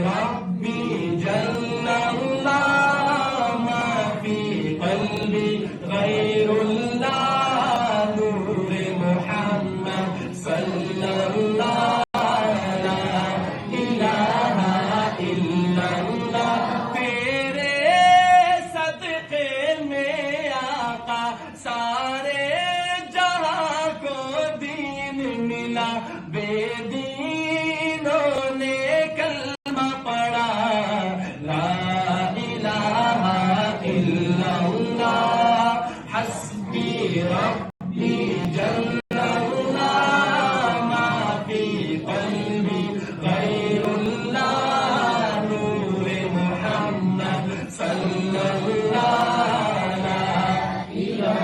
ربی جل اللہ ما فی قلبی غیر اللہ نور محمد صلی اللہ بے دینوں نے کلمہ پڑھا لا الہ الا اللہ حسبی ربی جل اللہ ما فی قلبی غیر اللہ نور محمد صلی اللہ لا الہ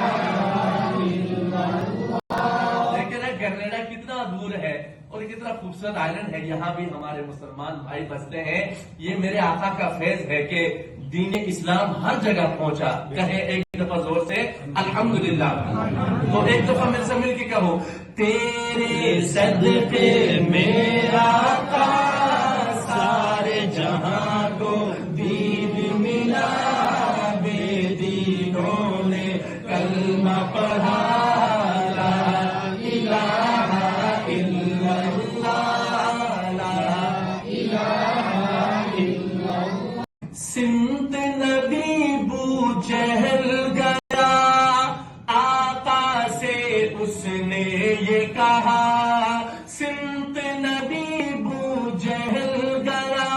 الا اللہ۔ لیکن گریناڈا کتنا دور ہے اور کتنا خوبصورت آئلینڈ ہے، یہاں بھی ہمارے مسلمان بھائی بستے ہیں۔ یہ میرے آقا کا فیض ہے کہ دین اسلام ہر جگہ پہنچا۔ کہے ایک دفعہ زور سے الحمدللہ، تو ایک دفعہ میرے سے مل کے کہو تیرے صدقے میرا آقا سارے جہاں کو دین ملا، بے دینوں نے کلمہ پڑھا سمت نبی بو جہل گیا آقا سے اس نے یہ کہا، سمت نبی بو جہل گیا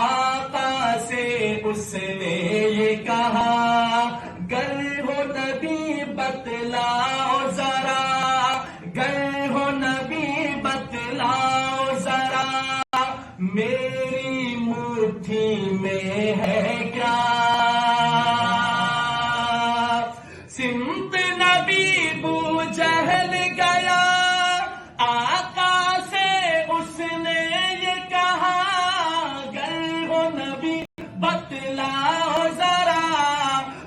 آقا سے اس نے یہ کہا، گر ہو نبی بتلاؤ ذرا، گر ہو نبی بتلاؤ ذرا میری مٹھی میں ہے کیا، سمت نبی بو جہل گیا آقا سے اس نے یہ کہا، گر ہو نبی بتلاؤ ذرا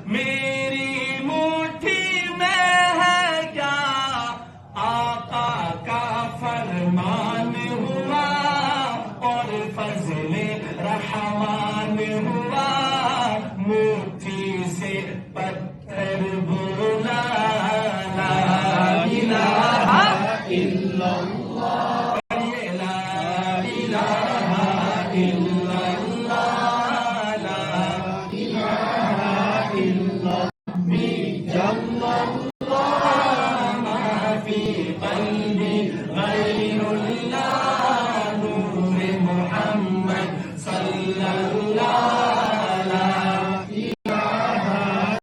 میری مٹھی میں ہے کیا، آقا کا فرمان ہوا اور فضل رحمان ہوا، مٹھی سے پتھر بولا لا الہ الا اللہ، لا الہ الا اللہ، لا الہ الا ربی جل اللہ ما فی قلبی غیر اللہ نور محمد صلی اللہ